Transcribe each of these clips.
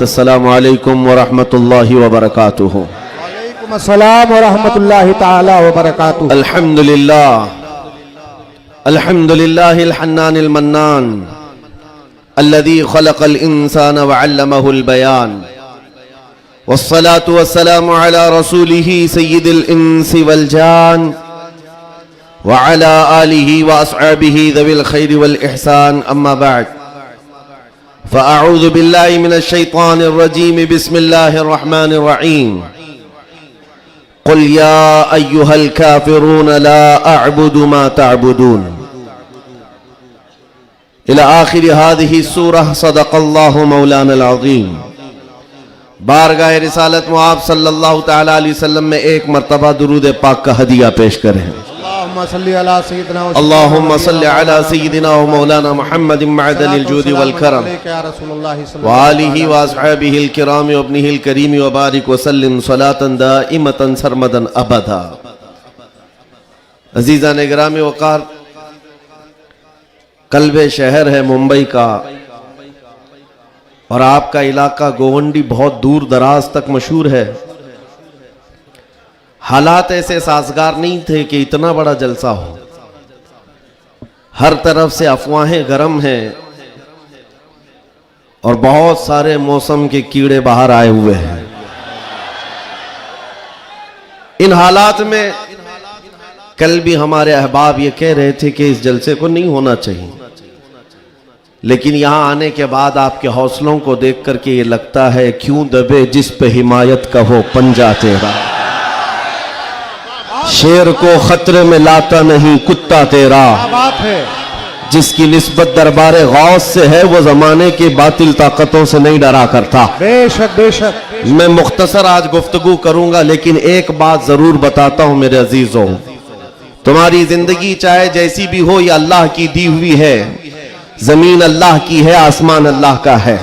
अस्सलामु अलैकुम व रहमतुल्लाहि व बरकातुहू। वालेकुम अस्सलाम व रहमतुल्लाहि ताला व बरकातुहू। अल्हम्दुलिल्लाह अल्हम्दुलिल्लाहिल हन्नानिल मन्नान अल्लज़ी खलक़ल इंसान व अल्लमहुल बयान वस्सलातु वस्सलामु अला रसूलिही सय्यिदिल इंसी वल जान व अला आलिही व अस्हाबिही ज़विल खैरि वल इहसान अम्मा बअद फ़अऊज़ु बिल्लाहि मिनश शैतानिर रजीम बिस्मिल्लाहिर रहमानिर रहीम क़ुल या अय्युहल काफ़िरून ला अअबुदु मा तअबुदून इला आखिर हादिही सूरह सदक़ल्लाहु मौलानल अज़ीम। बारगाह रिसालत में आप सल्लल्लाहु तआला अलैहि वसल्लम में एक मरतबा दुरूद पाक का हदिया पेश करें। अल्लाहुम्मा सल्लि अला सय्यिदिना व मौलाना मुहम्मदिन मअदनिल जूदि वल करम व आलिहि व अस्हाबिहिल किराम व इब्निहिल करीम व बारिक व सल्लिम सलातन दाइमतन सरमदन अबदा। अजीज़ान गिरामी वक़ार, कल्बे शहर है मुंबई का और आपका इलाका गोवंडी बहुत दूर दराज तक मशहूर है। हालात ऐसे साजगार नहीं थे कि इतना बड़ा जलसा हो। हर तरफ से अफवाहें गर्म हैं और बहुत सारे मौसम के कीड़े बाहर आए हुए हैं। इन हालात में कल भी हमारे अहबाब ये कह रहे थे कि इस जलसे को नहीं होना चाहिए, लेकिन यहां आने के बाद आपके हौसलों को देख करके ये लगता है क्यों दबे जिस पे हिमायत का हो पंजा तेरा, शेर को खतरे में लाता नहीं कुत्ता तेरा, बात है जिसकी निस्बत दरबारे गौस से है वो जमाने की बातिल ताकतों से नहीं डरा करता। बेशक बेशक। मैं मुख्तसर आज गुफ्तगू करूंगा, लेकिन एक बात जरूर बताता हूं मेरे अजीजों, तुम्हारी जिंदगी चाहे जैसी भी हो, ये अल्लाह की दी हुई है। जमीन अल्लाह की है, आसमान अल्लाह का है।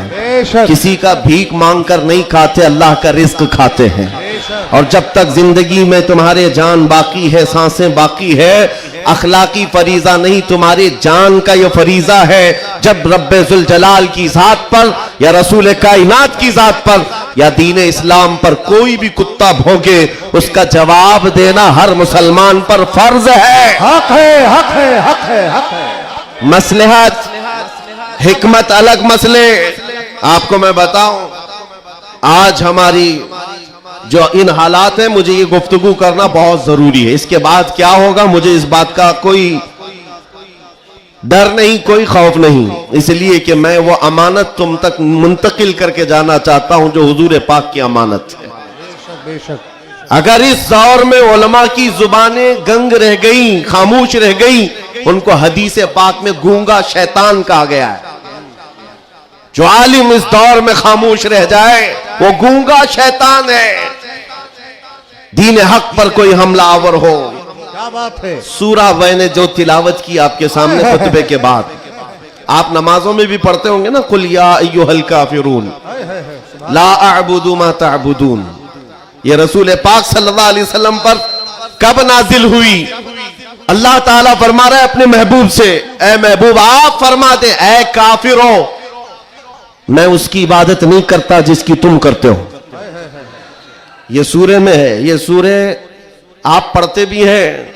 किसी का भीख मांग कर नहीं खाते, अल्लाह का रिस्क खाते हैं। और जब तक जिंदगी में तुम्हारे जान बाकी है, सांसें बाकी है, अखलाकी फरीजा नहीं, तुम्हारे जान का ये फरीजा है। जब रब्बे जुल जलाल की जात पर या रसूल कायनात की जात पर या दीन इस्लाम पर कोई भी कुत्ता भौंके, उसका जवाब देना हर मुसलमान पर फर्ज है। हक है, हक है, हक है, हक है। मसलहत हिकमत अलग मसले। आपको मैं बताऊं, आज हमारी जो इन हालात है, मुझे ये गुफ्तगू करना बहुत जरूरी है। इसके बाद क्या होगा मुझे इस बात का कोई डर नहीं, कोई खौफ नहीं, इसलिए कि मैं वो अमानत तुम तक मुंतकिल करके जाना चाहता हूं जो हुजूर पाक की अमानत है। बेशक। अगर इस दौर में उलमा की जुबानें गंग रह गई, खामोश रह गई, उनको हदीस पाक में गूंगा शैतान कहा गया है। जो आलिम इस दौर में खामोश रह जाए वो गूंगा शैतान है। दीन हक पर कोई हमलावर हो, क्या बात है। सूरा मैंने जो तिलावत की आपके सामने खुतबे के बाद, आप नमाजों में भी पढ़ते होंगे ना, कुल या अय्युहल काफिरून ला अअबुदु मा तअबुदून। ये रसूल पाक सल्लल्लाहु अलैहि वसल्लम पर कब नाजिल हुई? अल्लाह ताला फरमा रहा है अपने महबूब से, ए महबूब आप फरमा दे, ए काफिरों, मैं उसकी इबादत नहीं करता जिसकी तुम करते हो। ये सूरे में है, ये सूरे आप पढ़ते भी हैं,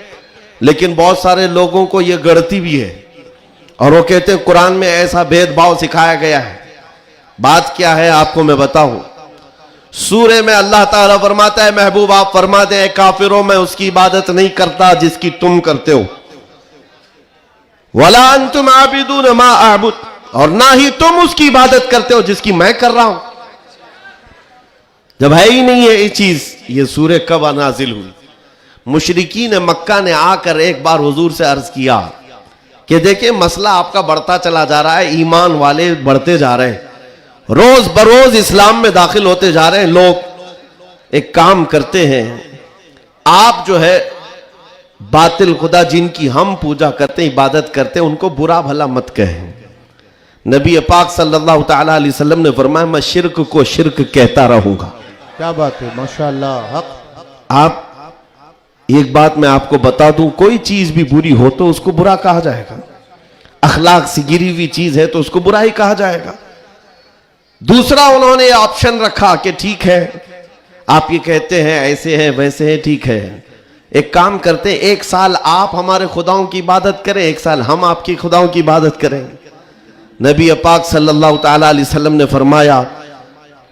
लेकिन बहुत सारे लोगों को ये गढ़ती भी है और वो कहते हैं कुरान में ऐसा भेदभाव सिखाया गया है। बात क्या है आपको मैं बताऊं। सूरे में अल्लाह ताला फरमाता है महबूब आप फरमा दे, काफिरों मैं उसकी इबादत नहीं करता जिसकी तुम करते हो। वला अंतुम आबिदून मा अअबुद, और ना ही तुम उसकी इबादत करते हो जिसकी मैं कर रहा हूं। जब है ही नहीं है ये चीज, ये सूरे कब नाजिल हुई? मुशरिकीन मक्का ने आकर एक बार हुजूर से अर्ज किया कि देखिए मसला आपका बढ़ता चला जा रहा है, ईमान वाले बढ़ते जा रहे हैं, रोज बरोज इस्लाम में दाखिल होते जा रहे हैं लोग। एक काम करते हैं, आप जो है बातिल खुदा जिनकी हम पूजा करते हैं, इबादत करते हैं, उनको बुरा भला मत कहें। नबी पाक सल्लल्लाहु तआला अलैहि वसल्लम ने फरमाया मैं शिर्क को शिर्क कहता रहूंगा। क्या बात है, माशाअल्लाह। हक। आप एक बात मैं आपको बता दूं, कोई चीज भी बुरी हो तो उसको बुरा कहा जाएगा। अखलाक से गिरी हुई चीज है तो उसको बुरा ही कहा जाएगा। दूसरा उन्होंने ऑप्शन रखा कि ठीक है, आप ये कहते हैं ऐसे है वैसे है, ठीक है, एक काम करते हैं, एक साल आप हमारे खुदाओं की इबादत करें, एक साल हम आपकी खुदाओं की इबादत करें। नबी पाक सल्लल्लाहु ताला अलैहि वसल्लम ने फरमाया,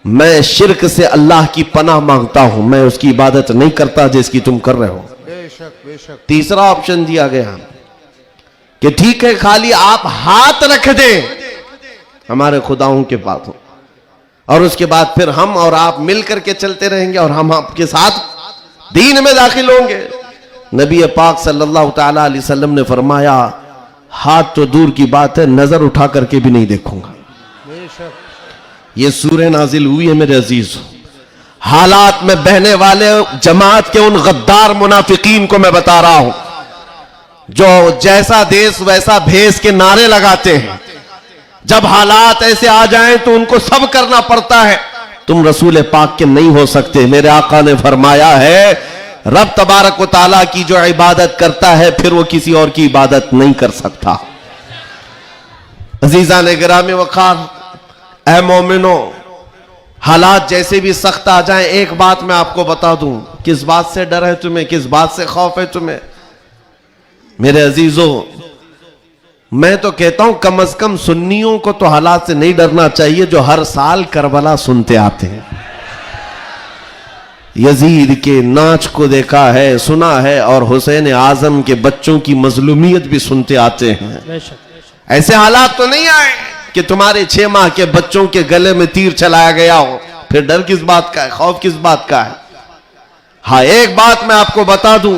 मैं शिर्क से अल्लाह की पनाह मांगता हूं, मैं उसकी इबादत नहीं करता जिसकी तुम कर रहे हो। बेशक बेशक। तीसरा ऑप्शन दिया गया कि ठीक है, खाली आप हाथ रख दें हमारे खुदाओं के पास हो, और उसके बाद फिर हम और आप मिलकर के चलते रहेंगे और हम आपके साथ दीन में दाखिल होंगे। नबी पाक सल्लल्लाहु ताला अलैहि वसल्लम ने फरमाया, हाथ तो दूर की बात है, नजर उठा करके भी नहीं देखूंगा। ये सूरह नाजिल हुई है मेरे अजीज। हालात में बहने वाले जमात के उन गद्दार मुनाफिकीन को मैं बता रहा हूं, जो जैसा देश वैसा भेष के नारे लगाते हैं। जब हालात ऐसे आ जाएं तो उनको सब करना पड़ता है। तुम रसूल पाक के नहीं हो सकते। मेरे आका ने फरमाया है, रब तबारक व ताला की जो इबादत करता है फिर वो किसी और की इबादत नहीं कर सकता। अजीजा ने गिरामी वक़ार, ऐ मोमिनो, हालात जैसे भी सख्त आ जाएं, एक बात मैं आपको बता दूं, किस बात से डर है तुम्हें, किस बात से खौफ है तुम्हें? मेरे अजीजों, मैं तो कहता हूं कम से कम सुन्नियों को तो हालात से नहीं डरना चाहिए, जो हर साल करबला सुनते आते हैं। यजीद के नाच को देखा है, सुना है, और हुसैन आजम के बच्चों की मजलूमियत भी सुनते आते हैं। ऐसे हालात तो नहीं आए कि तुम्हारे 6 माह के बच्चों के गले में तीर चलाया गया हो, फिर डर किस बात का है, खौफ किस बात का है? हाँ, एक बात मैं आपको बता दूं,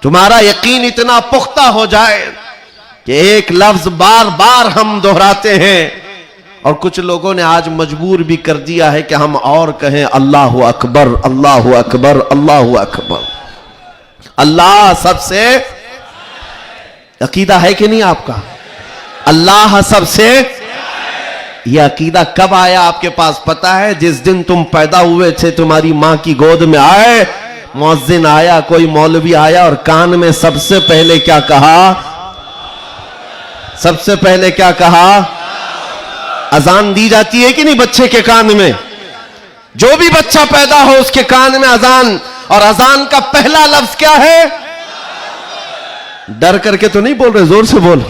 तुम्हारा यकीन इतना पुख्ता हो जाए कि एक लफ्ज बार बार हम दोहराते हैं, और कुछ लोगों ने आज मजबूर भी कर दिया है कि हम और कहें अल्लाहु अकबर, अल्लाहु अकबर, अल्लाहु अकबर। अल्लाह सबसे, अकीदा है कि नहीं आपका? अल्लाह सबसे, यह अकीदा कब आया आपके पास पता है? जिस दिन तुम पैदा हुए थे, तुम्हारी मां की गोद में आए, मुअज्जिन आया, कोई मौलवी आया और कान में सबसे पहले क्या कहा? सबसे पहले क्या कहा? अजान दी जाती है कि नहीं बच्चे के कान में? जो भी बच्चा पैदा हो उसके कान में अजान, और अजान का पहला लफ्ज क्या है? डर करके तो नहीं बोल रहे, जोर से बोल।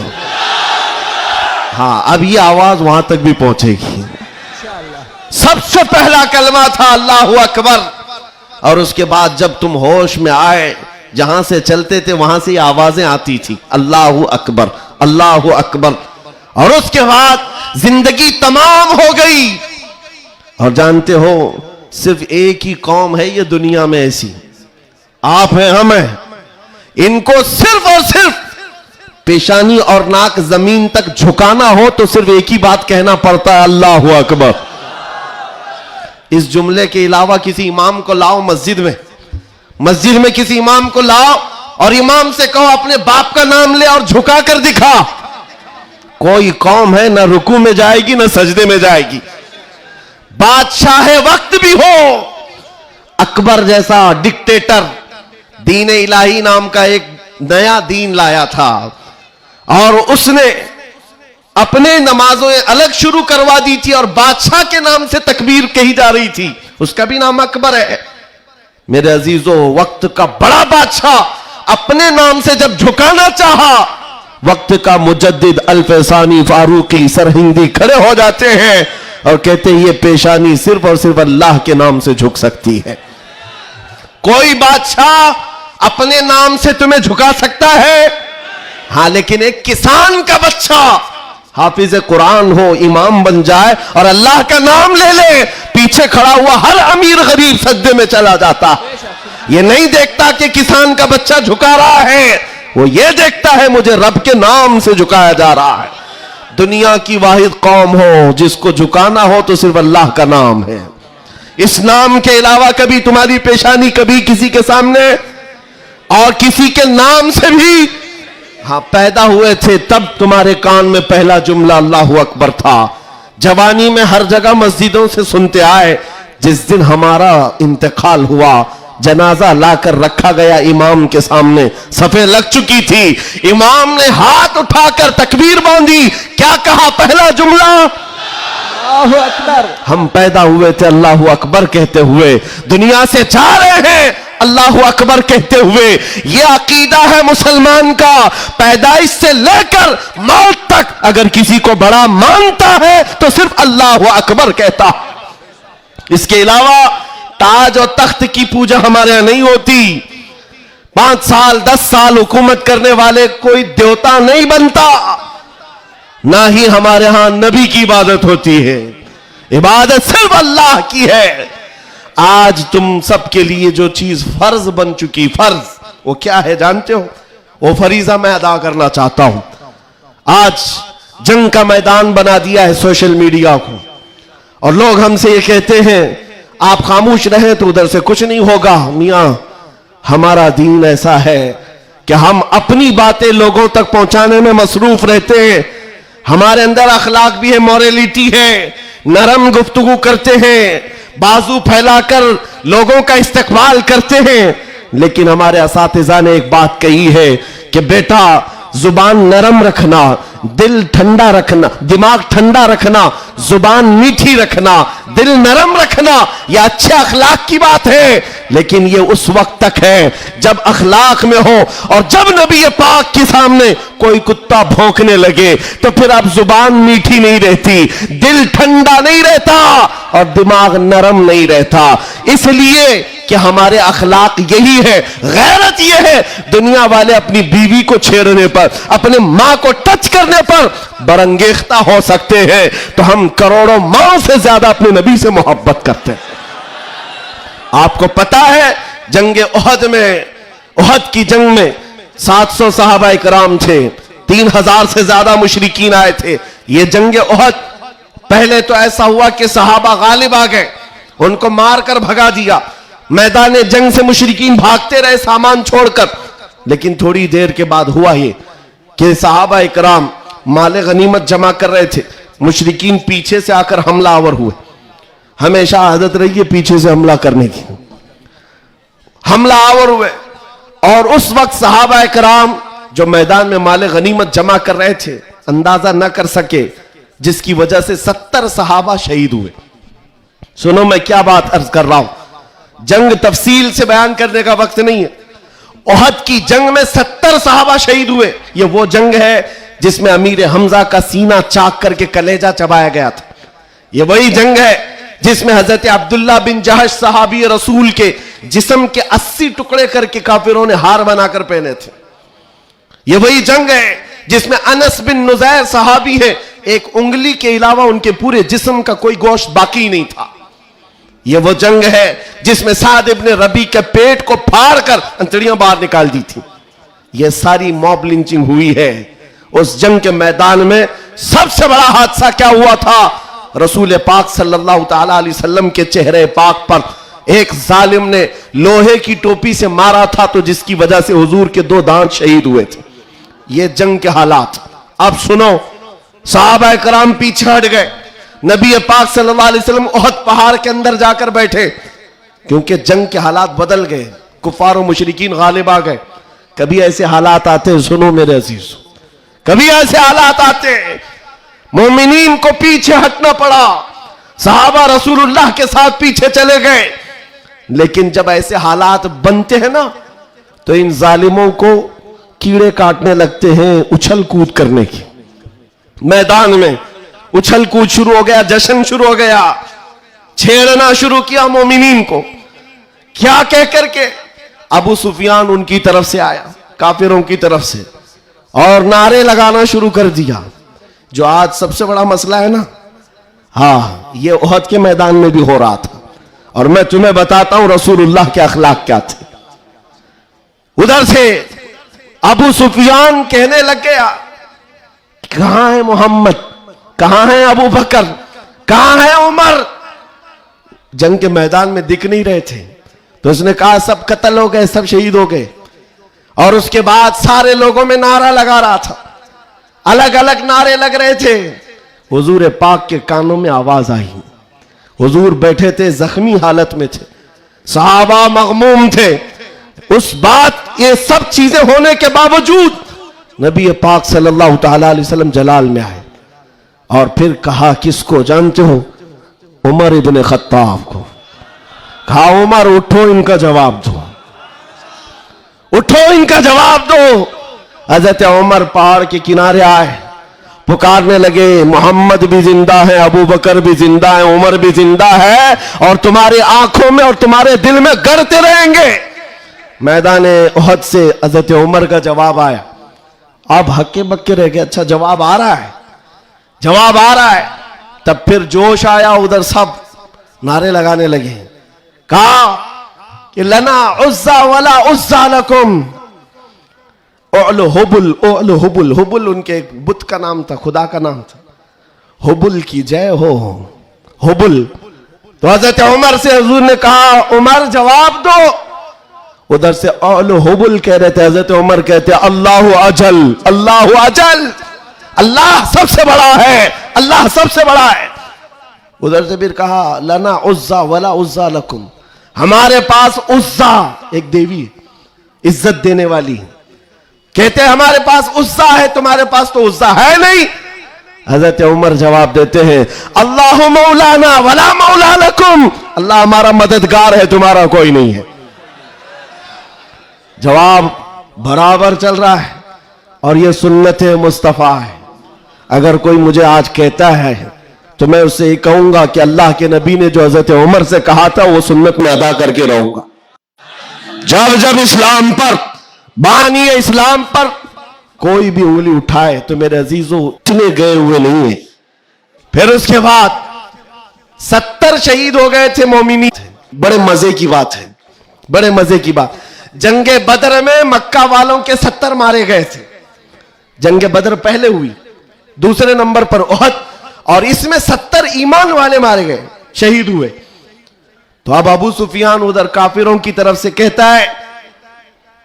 हाँ, अब ये आवाज वहां तक भी पहुंचेगी। सबसे पहला कलमा था अल्लाहु अकबर, और उसके बाद जब तुम होश में आए, जहां से चलते थे वहां से ये आवाजें आती थी, अल्लाहु अकबर, अल्लाहु अकबर। और उसके बाद जिंदगी तमाम हो गई। और जानते हो, सिर्फ एक ही कौम है ये दुनिया में ऐसी, आप हैं, हम हैं, इनको सिर्फ और सिर्फ पेशानी और नाक जमीन तक झुकाना हो तो सिर्फ एक ही बात कहना पड़ता है, अल्लाहु अकबर। इस जुमले के अलावा किसी इमाम को लाओ मस्जिद में किसी इमाम को लाओ और इमाम से कहो अपने बाप का नाम ले और झुका कर दिखा, कोई कौम है ना रुकू में जाएगी ना सजदे में जाएगी। बादशाह वक्त भी हो, अकबर जैसा डिक्टेटर दीन इलाही नाम का एक नया दीन लाया था, और उसने अपने नमाजों अलग शुरू करवा दी थी और बादशाह के नाम से तकबीर कही जा रही थी, उसका भी नाम अकबर है। मेरे अजीजों, वक्त का बड़ा बादशाह अपने नाम से जब झुकाना चाहा, वक्त का मुजद्दिद अल्फसानी फारूकी सरहिंदी खड़े हो जाते हैं और कहते हैं ये पेशानी सिर्फ और सिर्फ अल्लाह के नाम से झुक सकती है। कोई बादशाह अपने नाम से तुम्हें झुका सकता है? हाँ, लेकिन एक किसान का बच्चा हाफिज कुरान हो, इमाम बन जाए और अल्लाह का नाम ले ले, पीछे खड़ा हुआ हर अमीर गरीब सजदे में चला जाता। ये नहीं देखता कि किसान का बच्चा झुका रहा है, वो ये देखता है मुझे रब के नाम से झुकाया जा रहा है। दुनिया की वाहिद कौम हो जिसको झुकाना हो तो सिर्फ अल्लाह का नाम है। इस नाम के अलावा कभी तुम्हारी पेशानी कभी किसी के सामने, और किसी के नाम से भी, हाँ, पैदा हुए थे तब तुम्हारे कान में पहला जुमला अल्लाहु अकबर था। जवानी में हर जगह मस्जिदों से सुनते आए। जिस दिन हमारा इंतकाल हुआ, जनाजा लाकर रखा गया इमाम के सामने, सफे लग चुकी थी, इमाम ने हाथ उठाकर तकबीर बांधी, क्या कहा? पहला जुमला अल्लाहु अकबर। हम पैदा हुए थे अल्लाहु अकबर कहते हुए, दुनिया से जा रहे हैं अल्लाहु अकबर कहते हुए। ये अकीदा है मुसलमान का, पैदाइश से लेकर मौत तक अगर किसी को बड़ा मानता है तो सिर्फ अल्लाहु अकबर कहता। इसके अलावा ताज और तख्त की पूजा हमारे यहां नहीं होती। 5 साल 10 साल हुकूमत करने वाले कोई देवता नहीं बनता, ना ही हमारे यहां नबी की इबादत होती है। इबादत सिर्फ अल्लाह की है। आज तुम सबके लिए जो चीज फर्ज बन चुकी, फर्ज वो क्या है जानते हो? वो फरीजा मैं अदा करना चाहता हूं। आज जंग का मैदान बना दिया है सोशल मीडिया को, और लोग हमसे ये कहते हैं आप खामोश रहें तो उधर से कुछ नहीं होगा। मियां, हमारा दीन ऐसा है कि हम अपनी बातें लोगों तक पहुंचाने में मसरूफ रहते हैं। हमारे अंदर अखलाक भी है, मॉरलिटी है, नरम गुफ्तगू करते हैं, बाजू फैलाकर लोगों का इस्तकबाल करते हैं। लेकिन हमारे असातिज़ा ने एक बात कही है कि बेटा जुबान नरम रखना, दिल ठंडा रखना, दिमाग ठंडा रखना, जुबान मीठी रखना, दिल नरम रखना, यह अच्छे अखलाक की बात है। लेकिन यह उस वक्त तक है जब अखलाक में हो, और जब नबी पाक के सामने कोई कुत्ता भौंकने लगे तो फिर अब जुबान मीठी नहीं रहती, दिल ठंडा नहीं रहता और दिमाग नरम नहीं रहता। इसलिए कि हमारे अखलाक यही है, गैरत यह है। दुनिया वाले अपनी बीवी को छेड़ने पर, अपने मां को टच करने पर बरंगेख्ता हो सकते हैं, तो हम करोड़ों मां से ज्यादा अपने नबी से मोहब्बत करते हैं। आपको पता है जंग उहद में, उहद की जंग में 700 सहाबा इकराम थे, 3000 से ज्यादा मुशरिकीन आए थे। ये जंग उहद पहले तो ऐसा हुआ कि सहाबा गालिब आ गए, उनको मारकर भगा दिया। मैदान जंग से मुशरिकीन भागते रहे सामान छोड़कर। लेकिन थोड़ी देर के बाद हुआ ये कि सहाबा इकराम माले गनीमत जमा कर रहे थे, मुशरिकीन पीछे से आकर हमलावर हुए। हमेशा आदत रही है पीछे से हमला करने की, हमलावर हुए। और उस वक्त सहाबा इकराम जो मैदान में माले गनीमत जमा कर रहे थे अंदाजा न कर सके, जिसकी वजह से 70 सहाबा शहीद हुए। सुनो मैं क्या बात अर्ज कर रहा हूं, जंग तफसील से बयान करने का वक्त नहीं है। उहद की जंग में 70 सहाबा शहीद हुए। यह वो जंग है जिसमें अमीर हमजा का सीना चाक करके कलेजा चबाया गया था। यह वही जंग है जिसमें हजरत अब्दुल्ला बिन जहश सहाबी रसूल के जिस्म के 80 टुकड़े करके काफिरों ने हार बनाकर पहने थे। यह वही जंग है जिसमें अनस बिन नुजैर सहाबी है, एक उंगली के अलावा उनके पूरे जिस्म का कोई गोश्त बाकी नहीं था। यह वो जंग है जिसमें साद इब्ने रबी के पेट को फाड़ कर अंतड़ियां बाहर निकाल दी थी। यह सारी मॉब लिंचिंग हुई है। उस जंग के मैदान में सबसे बड़ा हादसा क्या हुआ था? रसूल पाक सल्लल्लाहु ताला अलैहि वसल्लम के चेहरे पाक पर एक जालिम ने लोहे की टोपी से मारा था, तो जिसकी वजह से हुजूर के 2 दांत शहीद हुए थे। ये जंग के हालात। अब सुनो, सहाबा कराम पीछे हट गए, नबी पाक सल्लल्लाहु अलैहि वसल्लम उहद पहाड़ के अंदर जाकर बैठे, क्योंकि जंग के हालात बदल गए, कुफार और मुशरिकीन गालिब आ गए। कभी ऐसे हालात आते हैं, सुनो मेरे अजीज, कभी ऐसे हालात आते हैं मोमिनीन को पीछे हटना पड़ा, सहाबा रसूलुल्लाह के साथ पीछे चले गए। लेकिन जब ऐसे हालात बनते हैं ना, तो इन जालिमों को कीड़े काटने लगते हैं उछल कूद करने की। मैदान में उछल कूद शुरू हो गया, जश्न शुरू हो गया, छेड़ना शुरू किया मोमिनीन को। क्या कह करके? अबू सुफियान उनकी तरफ से आया, काफिरों की तरफ से, और नारे लगाना शुरू कर दिया। जो आज सबसे बड़ा मसला है ना, हाँ, ये उहद के मैदान में भी हो रहा था। और मैं तुम्हें बताता हूं रसूलुल्लाह के अखलाक क्या थे। उधर से अबू सुफियान कहने लग गया, कहां है मोहम्मद, कहां है अबू बकर, कहां है उमर? जंग के मैदान में दिख नहीं रहे थे। तो उसने कहा सब कत्ल हो गए, सब शहीद हो गए। और उसके बाद सारे लोगों में नारा लगा रहा था, अलग अलग नारे लग रहे थे। हुजूर पाक के कानों में आवाज आई। हुजूर बैठे थे, जख्मी हालत में थे, सहाबा मगमूम थे। उस बात, ये सब चीजें होने के बावजूद नबी पाक सल्लल्लाहु ताला अलैहि वसल्लम जलाल में आए। और फिर कहा किसको जानते हो? उमर इब्ने खत्ताब को। कहा उमर उठो, इनका जवाब दो, उठो इनका जवाब दो। हजरत उमर पहाड़ के किनारे आए, पुकारने लगे मोहम्मद भी जिंदा है, अबू बकर भी जिंदा है, उमर भी जिंदा है और तुम्हारी आंखों में और तुम्हारे दिल में गड़ते रहेंगे। मैदान उहद से हजरत उमर का जवाब आया। आप हक्के बक्के रह गए, अच्छा जवाब आ रहा है, जवाब आ रहा है। तब फिर जोश आया, उधर सब नारे लगाने लगे। कहा कि लना उज्जा वला उज्जा लकुम, हुबुल हुबुल, हुबुल उनके एक बुत का नाम था, खुदा का नाम था। हुबुल की जय हो, हुबुल। तो हजरत उमर से हुजूर ने कहा उमर जवाब दो। उधर से हुबुल कह रहे थे, हजरत उमर कहते अल्लाह अजल, अल्लाह अजल, अल्लाह सबसे बड़ा है, अल्लाह सबसे बड़ा है। उधर से फिर कहा लना उज्जा वला उज्जा लकुम, हमारे पास उज्जा एक देवी इज्जत देने वाली, कहते हैं हमारे पास उज्जा है, तुम्हारे पास तो उज्जा है नहीं। हजरत उमर जवाब देते हैं अल्लाह मौलाना वला मौला लकुम, अल्लाह हमारा मददगार है, तुम्हारा कोई नहीं है। जवाब बराबर चल रहा है और यह सुन्नत मुस्तफा है। अगर कोई मुझे आज कहता है तो मैं उससे कहूंगा कि अल्लाह के नबी ने जो हजरत उमर से कहा था वो सुन्नत में अदा करके रहूंगा। जब जब इस्लाम पर, बानी इस्लाम पर कोई भी उंगली उठाए तो मेरे अजीजों इतने गए हुए नहीं है। फिर उसके बाद 70 शहीद हो गए थे मोमिनी। बड़े मजे की बात है, बड़े मजे की बात, जंगे बदर में मक्का वालों के 70 मारे गए थे। जंगे बदर पहले हुई, दूसरे नंबर पर उहद, और इसमें 70 ईमान वाले मारे गए, शहीद हुए। तो अब अबू सुफियान उधर काफिरों की तरफ से कहता है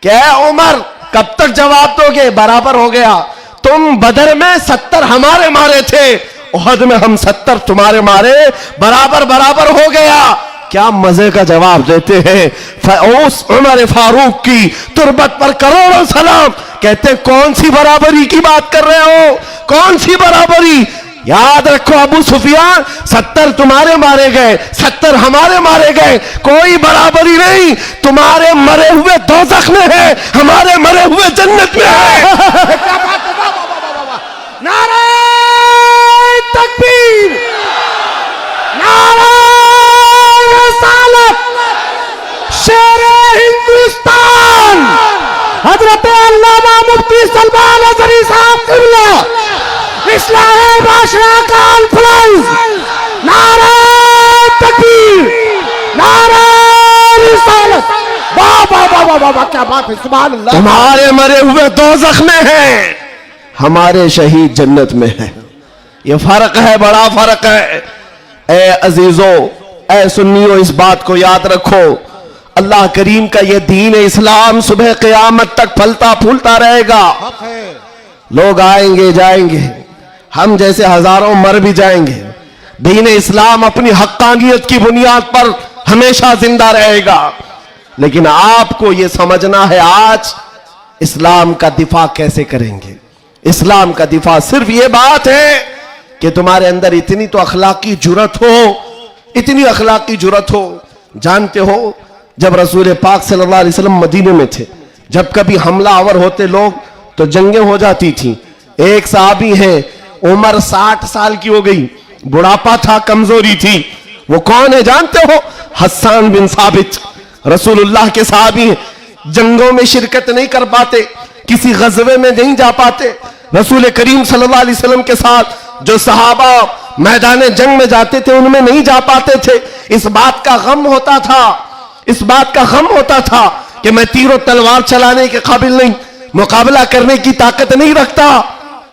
क्या उमर कब तक जवाब दोगे? बराबर हो गया, तुम बदर में 70 हमारे मारे थे, उहद में हम 70 तुम्हारे मारे, बराबर बराबर हो गया। क्या मजे का जवाब देते हैं। उस उमर फारूक की तुरबत पर करोड़ों सलाम। कहते कौन सी बराबरी की बात कर रहे हो, कौन सी बराबरी? याद रखो अबू सुफियान, 70 तुम्हारे मारे गए, 70 हमारे मारे गए, कोई बराबरी नहीं। तुम्हारे मरे हुए दोज़ख में है, हमारे मरे हुए जन्नत में है। नारे तकबीर, नारे रिसालत, शेरे हिंदुस्तान, हजरत अल्लामा मुफ्ती सलमान अज़हरी साहब क़िबला, इस्लाम बादशाह का अल्फलाइज, नारे तकबीर, नारे रिसालत। वाह वाह वाह वाह वाह, क्या बात है, सुभान अल्लाह। तुम्हारे मरे हुए दोज़ख में हैं, हमारे शहीद जन्नत में हैं। ये फर्क है, बड़ा फर्क है। ए अजीजों, ए सुन्नियों, इस बात को याद रखो। अल्लाह करीम का ये दीन इस्लाम सुबह क़यामत तक फलता फूलता रहेगा। लोग आएंगे जाएंगे, हम जैसे हजारों मर भी जाएंगे, दीन इस्लाम अपनी हक्कानियत की बुनियाद पर हमेशा जिंदा रहेगा। लेकिन आपको यह समझना है आज इस्लाम का दिफा कैसे करेंगे। इस्लाम का दिफा सिर्फ यह बात है कि तुम्हारे अंदर इतनी तो अखलाकी जुर्रत हो, इतनी अखलाकी जुर्रत हो। जानते हो जब रसूल पाक सल्लल्लाहु अलैहि वसल्लम मदीने में थे, जब कभी हमला आवर होते लोग तो जंगें हो जाती थी। एक सहाबी है, उम्र 60 साल की हो गई, बुढ़ापा था, कमजोरी थी। वो कौन है जानते हो? हस्सान बिन साबित, रसूलुल्लाह के सहाबी हैं। जंगों में शिरकत नहीं कर पाते, किसी गज़वे में नहीं जा पाते। रसूल करीम सल्लल्लाहु अलैहि वसल्लम के साथ जो सहाबा मैदान जंग में जाते थे उनमें नहीं जा पाते थे। इस बात का गम होता था, इस बात का गम होता था कि मैं तीरों तलवार चलाने के काबिल नहीं, मुकाबला करने की ताकत नहीं रखता।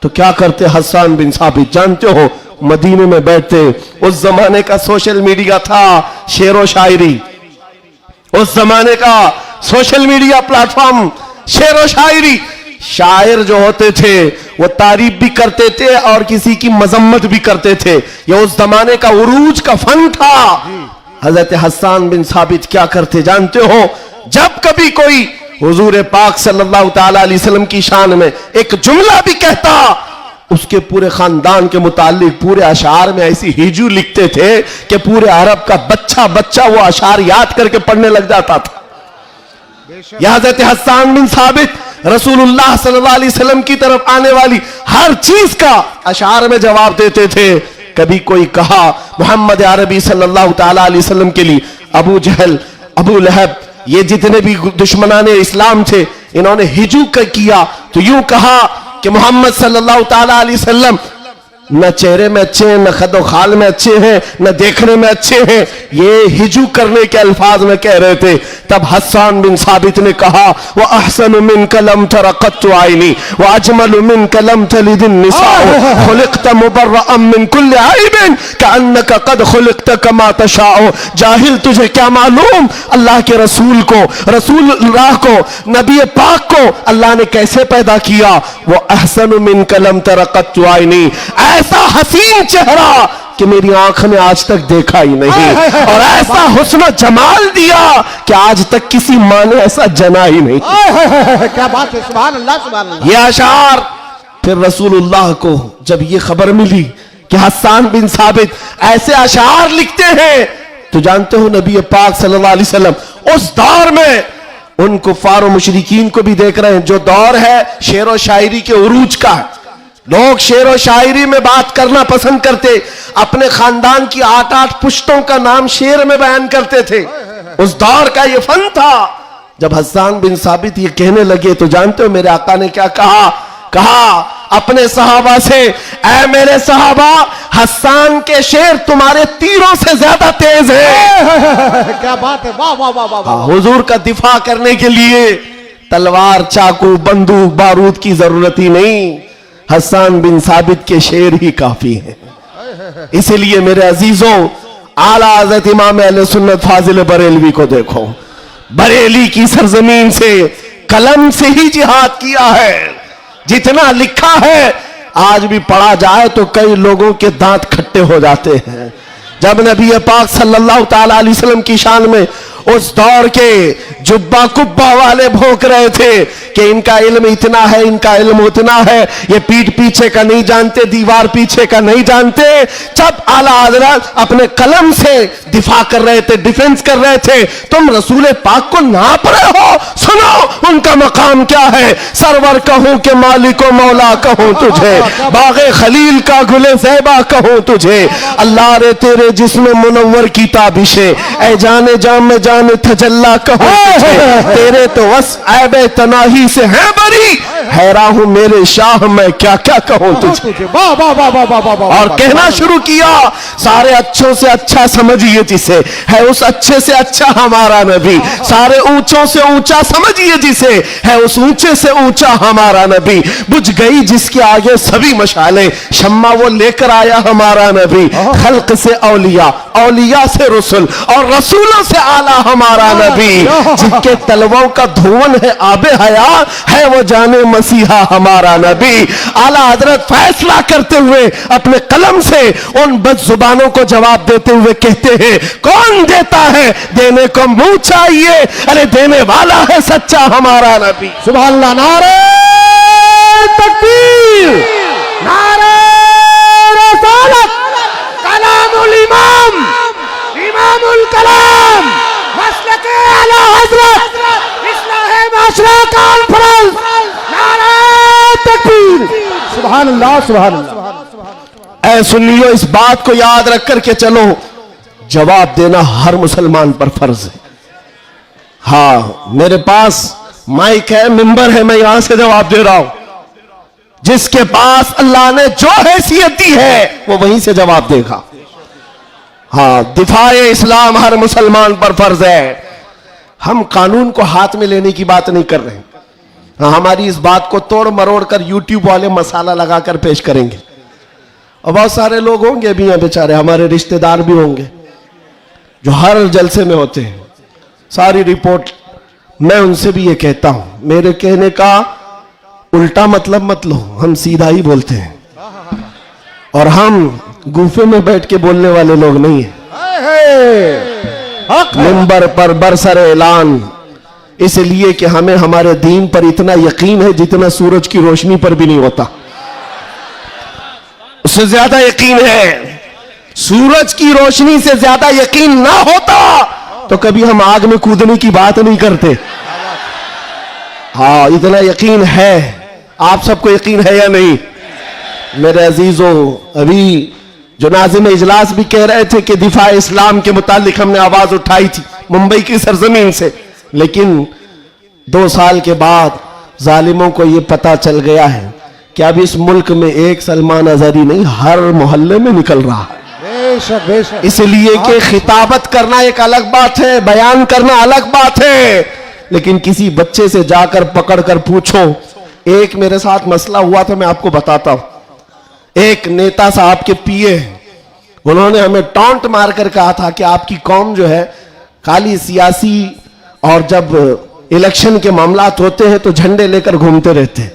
तो क्या करते हस्सान बिन साबित? जानते हो मदीने में बैठते। उस जमाने का सोशल मीडिया था, शेरो शायरी, उस जमाने का सोशल मीडिया प्लेटफॉर्म, शेरो शायरी। शायर जो होते थे वो तारीफ भी करते थे और किसी की मजम्मत भी करते थे। ये उस जमाने का उरूज का फन था। हजरत हस्सान बिन साबित क्या करते जानते हो? जब कभी कोई हुजूर पाक सल्लल्लाहु ताला अलैहि वसल्लम की शान में एक जुमला भी कहता उसके पूरे खानदान के मुतालिक पूरे अशार में ऐसी हिजू लिखते थे कि पूरे अरब का बच्चा बच्चा वो अशार याद करके पढ़ने लग जाता था। हज़रत हस्सान बिन साबित रसूलुल्लाह सल्लल्लाहु अलैहि वसल्लम की तरफ आने वाली हर चीज का अशार में जवाब देते थे। कभी कोई कहा मोहम्मद अरबी सल्लल्लाहु ताला अलैहि वसल्लम के लिए अबू जहल, अबू लहब, ये जितने भी दुश्मनाने इस्लाम थे, इन्होंने हिजू किया तो यूं कहा कि मोहम्मद सल्लल्लाहु ताला अलैहि वसल्लम न चेहरे में अच्छे हैं, न खदो खाल में अच्छे हैं, न देखने में अच्छे हैं, ये हिजू करने के अल्फाज में कह रहे थे। तब हस्सान बिन साबित ने कहा वह अहसन मिन कलम तरक़त आइनी व अजमल मिन कलम तलिदिन निसाउ खुलिक़त मुबर्रअम मिन कुल्लि ऐबिन कअन्नका क़द खुलिक़त कमा तशाउ। जाहिल, तुझे क्या मालूम अल्लाह के रसूल को, रसूलुल्लाह को, नबी पाक को अल्लाह ने कैसे पैदा किया। वो अहसन मिन कलम तरक़त आइनी, ऐसा हसीन चेहरा कि मेरी आंख ने आज तक देखा ही नहीं, और ऐसा हुस्न जमाल दिया कि आज तक किसी मां ने ऐसा जना ही नहीं। क्या बात है, सुभान अल्लाह सुभान अल्लाह। ये अशार फिर रसूलुल्लाह को जब ये खबर मिली कि हस्सान बिन साबित ऐसे अशार लिखते हैं, तो जानते हो नबी पाक सल्लल्लाहु अलैहि वसल्लम उस दौर में उन कुफार और मुशरिकीन को भी देख रहे हैं। जो दौर है शेर और शायरी के उरूज का, लोग शेर और शायरी में बात करना पसंद करते, अपने खानदान की 8-8 पुश्तों का नाम शेर में बयान करते थे। उस दौर का ये फन था। जब हस्सान बिन साबित ये कहने लगे तो जानते हो मेरे आका ने क्या कहा? कहा अपने सहाबा से, ऐ मेरे सहाबा, हस्सान के शेर तुम्हारे तीरों से ज्यादा तेज है। क्या बात है, वाह वाह वाह वाह। हुजूर का दिफा करने के लिए तलवार, चाकू, बंदूक, बारूद की जरूरत ही नहीं, हस्सान बिन साबित के शेर ही काफी हैं। इसीलिए मेरे अजीजों, आला हज़रत इमाम अहले सुन्नत फाजिल बरेलवी को देखो, बरेली की सरजमीन से कलम से ही जिहाद किया है। जितना लिखा है आज भी पढ़ा जाए तो कई लोगों के दांत खट्टे हो जाते हैं। जब नबी पाक सल्लल्लाहु ताला अलैहि वसल्लम की शान में उस दौर के जुब्बा कुब्बा वाले भौंक रहे थे कि इनका इल्म इतना है, इनका इल्म उतना है, ये पीठ पीछे का नहीं जानते, दीवार पीछे का नहीं जानते, जब आला हज़रत अपने कलम से दिफा कर रहे थे, डिफेंस कर रहे थे, तुम रसूल पाक को नाप रहे हो। सुनो उनका मकाम क्या है। सरवर कहूं कि मालिको मौला कहूं तुझे, बागे खलील का गुले ज़ैबा कहूं तुझे, अल्लाह रे तेरे जिस्म मुनव्वर की ताबिशे, ऐ जाने जाम में जाने तजल्ला कहूं तुझे, तेरे तो वस ऐबे तनाही से है बरी, हैरान हूं मेरे शाह मैं क्या क्या कहूं तुझे। वाह वाह वाह वाह वाह वाह। और कहना शुरू किया, सारे अच्छों से अच्छा समझिए जिसे, है उस अच्छे से अच्छा हमारा नबी, सारे ऊंचों से ऊंचा समझिए जिसे, है उस ऊंचे से ऊंचा हमारा नबी, बुझ गई जिसके आगे सभी मशाले, शम्मा वो लेकर आया हमारा नबी, खल्क से औलिया, औलिया से रसूल, और रसूलों से आला हमारा नबी, जिनके तलवों का धुवन है आबे हया, है वो जाने मसीहा हमारा नबी। आला हजरत फैसला करते हुए अपने कलम से उन बदजुबानों को जवाब देते हुए कहते हैं, कौन देता है, देने को मुंह चाहिए, अरे देने वाला है सच्चा हमारा नबी। सुभान अल्लाह। नारे तकबीर, नारे रसालत, कलामुल इमाम, इमामुल कलाम, मसलके आला हजरत, इस्लाहे माशरा कॉन्फ्रेंस, नारे तकबीर। सुभान अल्लाह सुभान अल्लाह। ऐ सुनियो, इस बात को याद रख करके चलो, जवाब देना हर मुसलमान पर फर्ज है। हाँ, मेरे पास माइक है, मिंबर है, मैं यहां से जवाब दे रहा हूं। जिसके पास अल्लाह ने जो हैसियत दी है वो वहीं से जवाब देगा। हाँ, दिफाए इस्लाम हर मुसलमान पर फर्ज है। हम कानून को हाथ में लेने की बात नहीं कर रहे हैं। हाँ, हमारी इस बात को तोड़ मरोड़ कर यूट्यूब वाले मसाला लगाकर पेश करेंगे, और बहुत सारे लोग होंगे भी हैं बेचारे, हमारे रिश्तेदार भी होंगे जो हर जलसे में होते हैं, सारी रिपोर्ट। मैं उनसे भी ये कहता हूं, मेरे कहने का उल्टा मतलब मत लो, हम सीधा ही बोलते हैं, और हम गुफे में बैठ के बोलने वाले लोग नहीं हैं। मिंबर पर बरसर ऐलान, इसलिए कि हमें हमारे दीन पर इतना यकीन है जितना सूरज की रोशनी पर भी नहीं होता। उससे ज्यादा यकीन है। सूरज की रोशनी से ज्यादा यकीन ना होता तो कभी हम आग में कूदने की बात नहीं करते। हाँ, इतना यकीन है। आप सबको यकीन है या नहीं? मेरे अजीजों, अभी जो नाज़िम इजलास भी कह रहे थे कि दिफा इस्लाम के मुतालिक हमने आवाज उठाई थी मुंबई की सरजमीन से, लेकिन 2 साल के बाद जालिमों को यह पता चल गया है कि अब इस मुल्क में एक सलमान अजहरी नहीं, हर मोहल्ले में निकल रहा है। बेशक बेशक। इसलिए कि खिताबत करना एक अलग बात है, बयान करना अलग बात है, लेकिन किसी बच्चे से जाकर पकड़ कर पूछो। एक मेरे साथ मसला हुआ था, मैं आपको बताता हूं। एक नेता साहब के पीए, उन्होंने हमें टॉन्ट मारकर कहा था कि आपकी कौम जो है खाली सियासी, और जब इलेक्शन के मामलात होते हैं तो झंडे लेकर घूमते रहते हैं,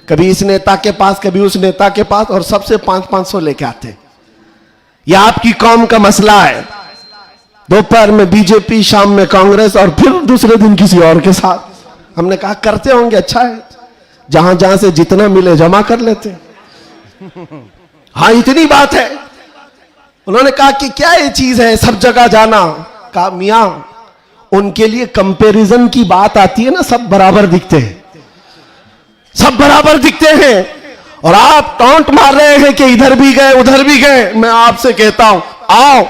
कभी इस नेता के पास कभी उस नेता के पास, और सबसे 500-500 लेके आते हैं। यह आपकी कौम का मसला है। दोपहर में बीजेपी, शाम में कांग्रेस, और फिर दूसरे दिन किसी और के साथ। हमने कहा करते होंगे, अच्छा है, जहां जहां से जितना मिले जमा कर लेते हैं। हाँ, इतनी बात है। उन्होंने कहा कि क्या ये चीज है सब जगह जाना? कहा मियां, उनके लिए कंपैरिजन की बात आती है ना, सब बराबर दिखते हैं, सब बराबर दिखते हैं, और आप टॉन्ट मार रहे हैं कि इधर भी गए उधर भी गए। मैं आपसे कहता हूं, आओ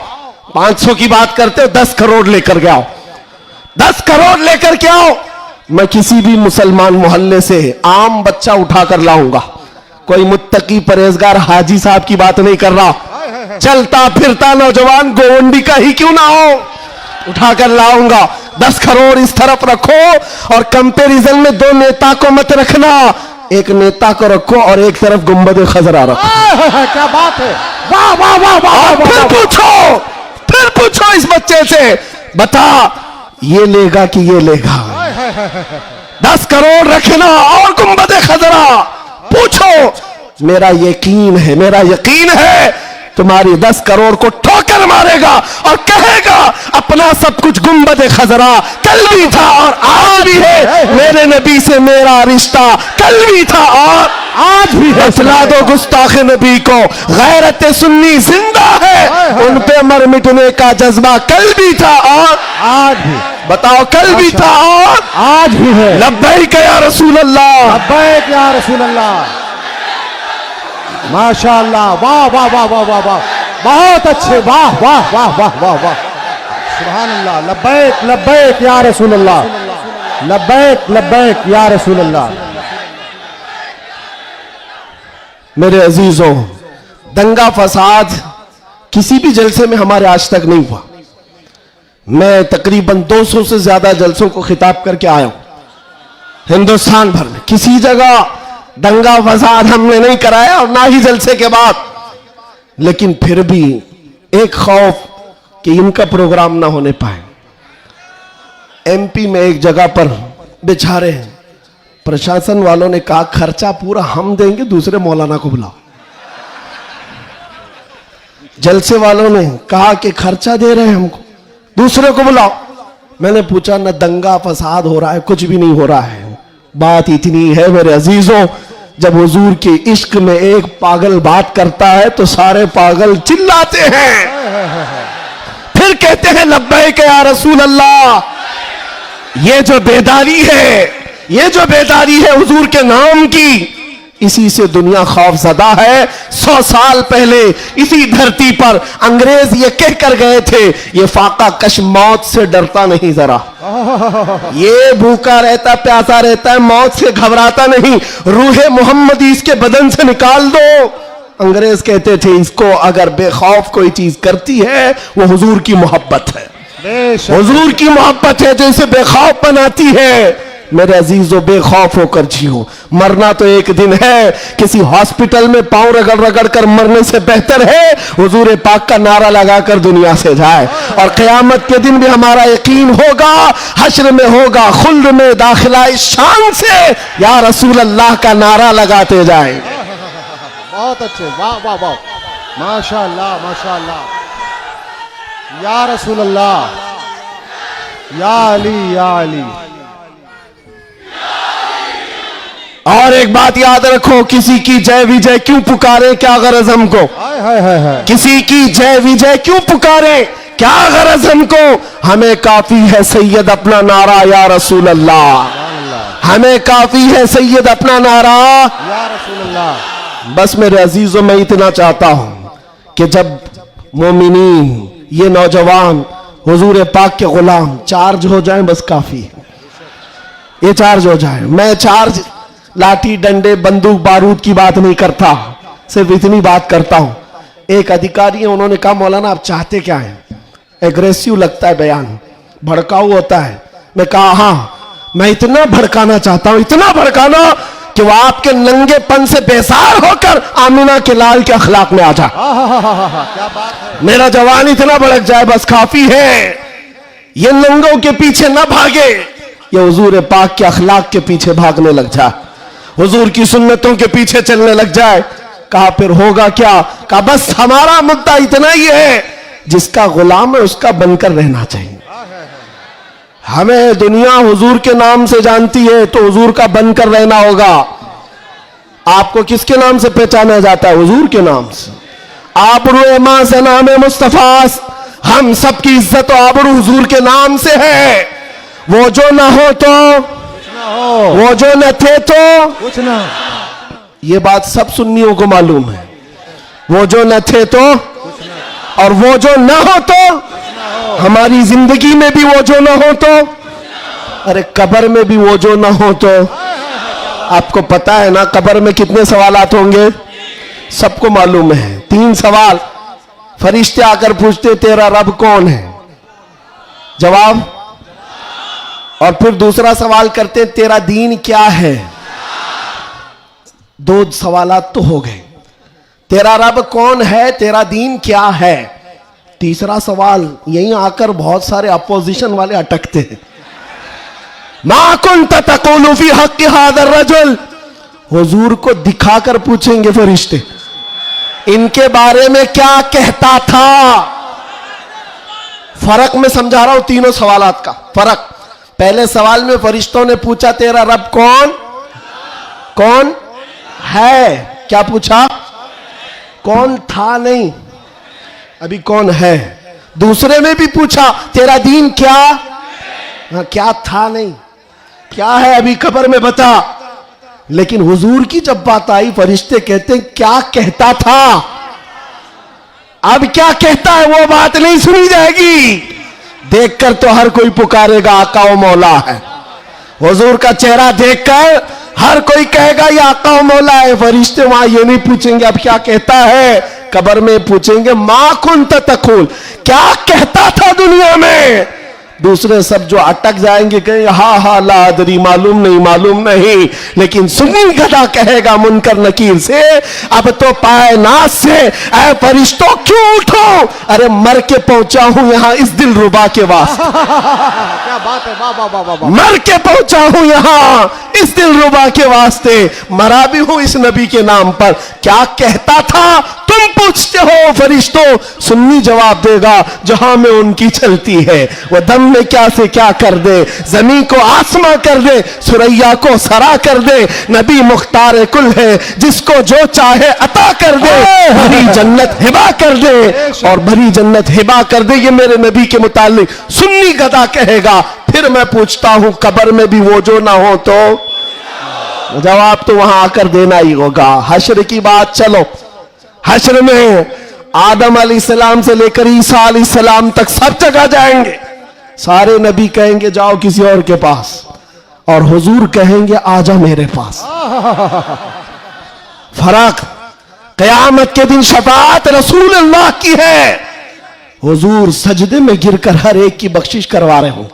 500 की बात करते हो, 10 करोड़ लेकर के आओ, 10 करोड़ लेकर के आओ। मैं किसी भी मुसलमान मोहल्ले से आम बच्चा उठाकर लाऊंगा, कोई मुत्तकी परहेजगार हाजी साहब की बात नहीं कर रहा, चलता फिरता नौजवान गोवंडी का ही क्यों ना हो, उठाकर लाऊंगा। 10 करोड़ इस तरफ रखो, और कंपैरिजन में 2 नेता को मत रखना, एक नेता को रखो और एक तरफ गुंबद खजरा रखो। क्या बात है, वाह वाह वाह वाह। फिर पूछो इस बच्चे से, बता ये लेगा कि ये लेगा? 10 करोड़ रखना और गुंबद खजरा, पूछो। मेरा यकीन है तुम्हारी 10 करोड़ को ठोकर मारेगा और कहेगा अपना सब कुछ गुंबद खजरा कल भी था और आज भी है, मेरे नबी से मेरा रिश्ता कल भी था और आज भी है। फैसला दो गुस्ताख नबी को, गैरत सुन्नी जिंदा है, उन पे मर मिटने का जज्बा कल भी था और आज भी। बताओ, कल भी था और आज भी है। लब्बैक या रसूल अल्लाह, लब्बैक या रसूल अल्लाह। माशाअल्लाह, वाह वाह वाह वाह वाह वाह, बहुत अच्छे, वाह वाह वाह वाह वाह वाह, सुभान अल्लाह। लब्बैक लब्बैक या रसूल अल्लाह, लब्बैक लब्बैक या रसूल अल्लाह। मेरे अजीजों, दंगा फसाद किसी भी जलसे में हमारे आज तक नहीं हुआ। मैं तकरीबन 200 से ज्यादा जलसों को खिताब करके आया हूं हिंदुस्तान भर में, किसी जगह दंगा फसाद हमने नहीं कराया और ना ही जलसे के बाद। लेकिन फिर भी एक खौफ कि इनका प्रोग्राम ना होने पाए। एमपी में एक जगह पर बेचारे प्रशासन वालों ने कहा खर्चा पूरा हम देंगे, दूसरे मौलाना को बुलाओ। जलसे वालों ने कहा कि खर्चा दे रहे हैं हमको, दूसरे को बुलाओ। मैंने पूछा, न दंगा फसाद हो रहा है, कुछ भी नहीं हो रहा है। बात इतनी है मेरे अजीजों, जब हुजूर के इश्क में एक पागल बात करता है तो सारे पागल चिल्लाते हैं, फिर कहते हैं लब्बैक या रसूल अल्लाह। ये जो बेदारी है हुजूर के नाम की, इसी से दुनिया खौफजदा है। 100 साल पहले इसी धरती पर अंग्रेज ये कह कर गए थे, ये फाका कश मौत से डरता नहीं, जरा ये भूखा रहता प्यासा रहता है, मौत से घबराता नहीं, रूहे मोहम्मदी इसके बदन से निकाल दो। अंग्रेज कहते थे इसको अगर बेखौफ कोई चीज करती है वो हुजूर की मोहब्बत है, हुजूर की मोहब्बत है जो इसे बेखौफ बनाती है। मेरे अजीजों, बेखौफ होकर जियो। मरना तो एक दिन है, किसी हॉस्पिटल में पांव रगड़ रगड़ कर मरने से बेहतर है हुजूर पाक का नारा लगाकर दुनिया से जाए। और क़यामत के दिन भी हमारा यकीन होगा, हश्र में होगा खुल्द में दाखिला इस शान से या रसूल अल्लाह का नारा लगाते जाए। बहुत अच्छे, वाह वाह वाह, माशाअल्लाह माशाअल्लाह। या रसूल अल्लाह, या अली या अली। और एक बात याद रखो, किसी की जय विजय क्यों पुकारे, क्या गरज हमको? हाय हाय हाय हाय। किसी की जय विजय क्यों पुकारे, क्या गरज हमको? हमें काफी है सैयद अपना नारा या रसूल अल्लाह। हमें काफी है सैयद अपना नारा या रसूल अल्लाह। बस मेरे अजीजों, मैं इतना चाहता हूं कि जब मोमिनीन, ये नौजवान हुजूर पाक के गुलाम चार्ज हो जाएं, बस काफी है, ये चार्ज हो जाए। मैं चार्ज लाठी डंडे बंदूक बारूद की बात नहीं करता, सिर्फ इतनी बात करता हूं। एक अधिकारी है, उन्होंने कहा मौलाना आप चाहते क्या हैं? एग्रेसिव लगता है बयान, भड़काऊ होता है। मैं कहा हाँ, मैं इतना भड़काना चाहता हूं, इतना भड़काना कि वो आपके नंगेपन से बेजार होकर आमिना के लाल के अखलाक में आ जाए। क्या बात है। मेरा जवान इतना भड़क जाए, बस काफी है। ये नंगों के पीछे ना भागे, ये हुजूर पाक के अखलाक के पीछे भागने लग जाए, हुजूर की सुन्नतों के पीछे चलने लग जाए। कहा फिर होगा क्या? कहा बस हमारा मुद्दा इतना ही है, जिसका गुलाम है उसका बनकर रहना चाहिए। हमें दुनिया हुजूर के नाम से जानती है, तो हुजूर का बनकर रहना होगा। आपको किसके नाम से पहचाना जाता है? हुजूर के नाम से। आबरू मां से नाम मुस्तफा, हम सबकी इज्जत और आबरू हुजूर के नाम से है। वो जो ना हो तो वो जो न थे तो कुछ ना। ये बात सब सुन्नियों को मालूम है। वो जो न थे तो और वो जो न हो तो, हमारी जिंदगी में भी वो जो न हो तो, अरे कब्र में भी वो जो न हो तो। आपको पता है ना कब्र में कितने सवालात होंगे? सबको मालूम है। 3 सवाल फरिश्ते आकर पूछते, तेरा रब कौन है? जवाब। और फिर दूसरा सवाल करते, तेरा दीन क्या है? 2 सवालात तो हो गए। तेरा रब कौन है, तेरा दीन क्या है। तीसरा सवाल यहीं आकर बहुत सारे अपोजिशन वाले अटकते हैं। मा कुन्त तक़ूलु फी हक़्क़ि हाज़ा रजुल, हुजूर को दिखाकर पूछेंगे फरिश्ते, इनके बारे में क्या कहता था। फर्क मैं समझा रहा हूं तीनों सवालात का फर्क। पहले सवाल में फरिश्तों ने पूछा तेरा रब कौन है, क्या पूछा? कौन था नहीं, अभी कौन है। दूसरे में भी पूछा तेरा दीन क्या, हाँ, क्या था नहीं, क्या है अभी कब्र में बता। लेकिन हुजूर की जब बात आई, फरिश्ते कहते हैं क्या कहता था। अब क्या कहता है वो बात नहीं सुनी जाएगी। देखकर तो हर कोई पुकारेगा आका ओ मौला है। हुजूर का चेहरा देखकर हर कोई कहेगा ये आका ओ मौला है। फरिश्ते वहां ये नहीं पूछेंगे अब क्या कहता है, कब्र में पूछेंगे मा कुन्त तक़ूल, क्या कहता था दुनिया में। दूसरे सब जो अटक जाएंगे कहेंगे हा हा ला अदरी, मालूम नहीं। लेकिन सुन्नी गधा कहेगा मुनकर नकीर से, अब तो पाए नाज से ऐ फरिश्तों क्यों उठो, अरे मर के पहुंचा हूं यहां इस दिल रुबा के वास्ते। क्या बात है, वाह वाह वाह वाह। मर के पहुंचा हूं यहां इस दिल रुबा के वास्ते, मरा भी हूं इस नबी के नाम पर। क्या कहता था तुम पूछते हो फरिश्तों, सुन्नी जवाब देगा जहां में उनकी चलती है। वह दम में क्या से क्या कर दे, जमीन को आसमां कर दे, सुरैया को सरा कर दे। नबी मुख्तार कुल है, जिसको जो चाहे अता कर दे। भरी जन्नत हिबा कर दे, और भरी जन्नत हिबा कर दे। ये मेरे नबी के मुतालिक सुन्नी गदा कहेगा। फिर मैं पूछता हूं कब्र में भी वो जो ना हो तो, जवाब तो वहां आकर देना ही होगा। हश्र की बात, चलो हश्र में आदम अलैहिस्सलाम से लेकर ईसा अलैहिस्सलाम तक सब जगह जाएंगे। सारे नबी कहेंगे जाओ किसी और के पास, और हुजूर कहेंगे आजा मेरे पास। फर्क, कयामत के दिन शफाअत रसूल अल्लाह की है। हुजूर सजदे में गिरकर हर एक की बख्शिश करवा रहे हो।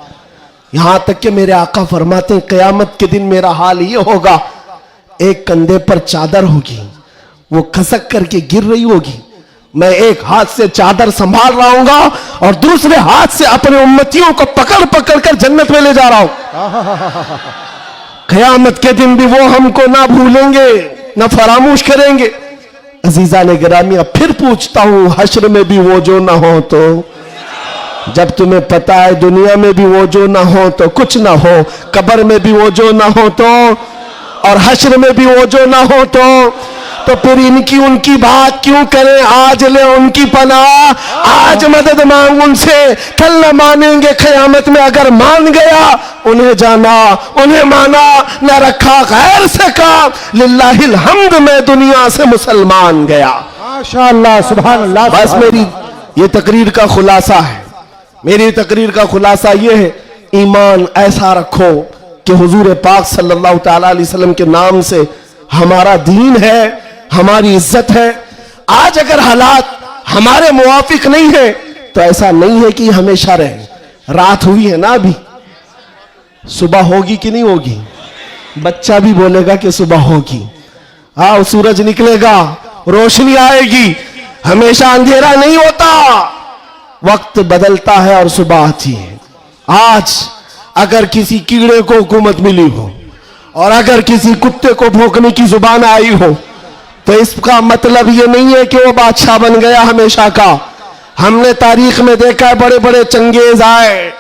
यहां तक कि मेरे आका फरमाते हैं कयामत के दिन मेरा हाल ये होगा, एक कंधे पर चादर होगी, वो खसक करके गिर रही होगी, मैं एक हाथ से चादर संभाल रहा हूंगा और दूसरे हाथ से अपने उम्मतियों को पकड़ पकड़ कर जन्नत में ले जा रहा हूं। कयामत के दिन भी वो हमको ना भूलेंगे ना फरामोश करेंगे। अजीजा ने गिरामिया, फिर पूछता हूं हश्र में भी वो जो ना हो तो, जब तुम्हें पता है दुनिया में भी वो जो ना हो तो कुछ ना हो, कब्र में भी वो जो ना हो तो, और हश्र में भी वो जो ना हो तो फिर इनकी उनकी बात क्यों करें। आज ले उनकी पनाह, आज मदद मांग उनसे, कल न मानेंगे क़यामत में। अगर मान गया उन्हें जाना, उन्हें माना, न रखा गैर से काम। लिल्लाहिल हम्द, मैं दुनिया से मुसलमान गया। माशाअल्लाह, सुभान अल्लाह। बस मेरी ये तकरीर का खुलासा है, मेरी तकरीर का खुलासा ये है, ईमान ऐसा रखो कि हुजूर पाक सल्लल्लाहु ताला अलैहि वसल्लम के नाम से हमारा दीन है, हमारी इज्जत है। आज अगर हालात हमारे मुवाफिक नहीं है तो ऐसा नहीं है कि हमेशा रहे। रात हुई है ना, अभी सुबह होगी कि नहीं होगी? बच्चा भी बोलेगा कि सुबह होगी। हाँ, सूरज निकलेगा, रोशनी आएगी, हमेशा अंधेरा नहीं होता, वक्त बदलता है और सुबह आती है। आज अगर किसी कीड़े को हुकूमत मिली हो और अगर किसी कुत्ते को भौंकने की जुबान आई हो तो इसका मतलब ये नहीं है कि वो बादशाह बन गया हमेशा का। हमने तारीख में देखा है, बड़े बड़े चंगेज आए,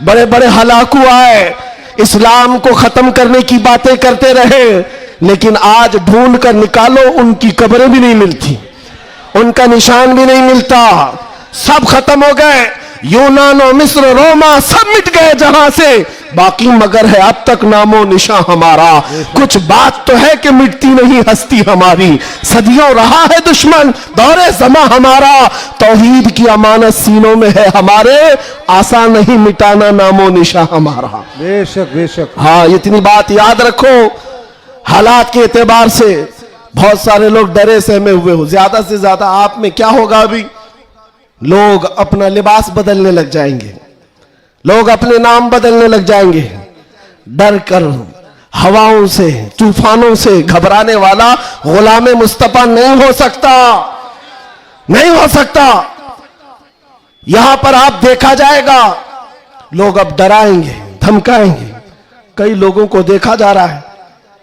बड़े बड़े हलाकू आए, इस्लाम को खत्म करने की बातें करते रहे, लेकिन आज ढूंढ कर निकालो उनकी कब्रें भी नहीं मिलती, उनका निशान भी नहीं मिलता, सब खत्म हो गए। यूनान और मिस्र, रोमा सब मिट गए जहां से, बाकी मगर है अब तक नामो निशान हमारा। कुछ बात तो है कि मिटती नहीं हस्ती हमारी, सदियों रहा है दुश्मन दौरे जमा हमारा। तौहीद की अमानत सीनों में है हमारे, आसान नहीं मिटाना नामो निशान हमारा। बेशक बेशक। हाँ, इतनी बात याद रखो। हालात के एतबार से बहुत सारे लोग डरे सहमे हुए हो, ज्यादा से ज्यादा आप में क्या होगा, अभी लोग अपना लिबास बदलने लग जाएंगे, लोग अपने नाम बदलने लग जाएंगे। डर कर हवाओं से, तूफानों से घबराने वाला गुलाम मुस्तफा नहीं हो सकता, नहीं हो सकता। यहां पर आप देखा जाएगा, लोग अब डराएंगे, धमकाएंगे। कई लोगों को देखा जा रहा है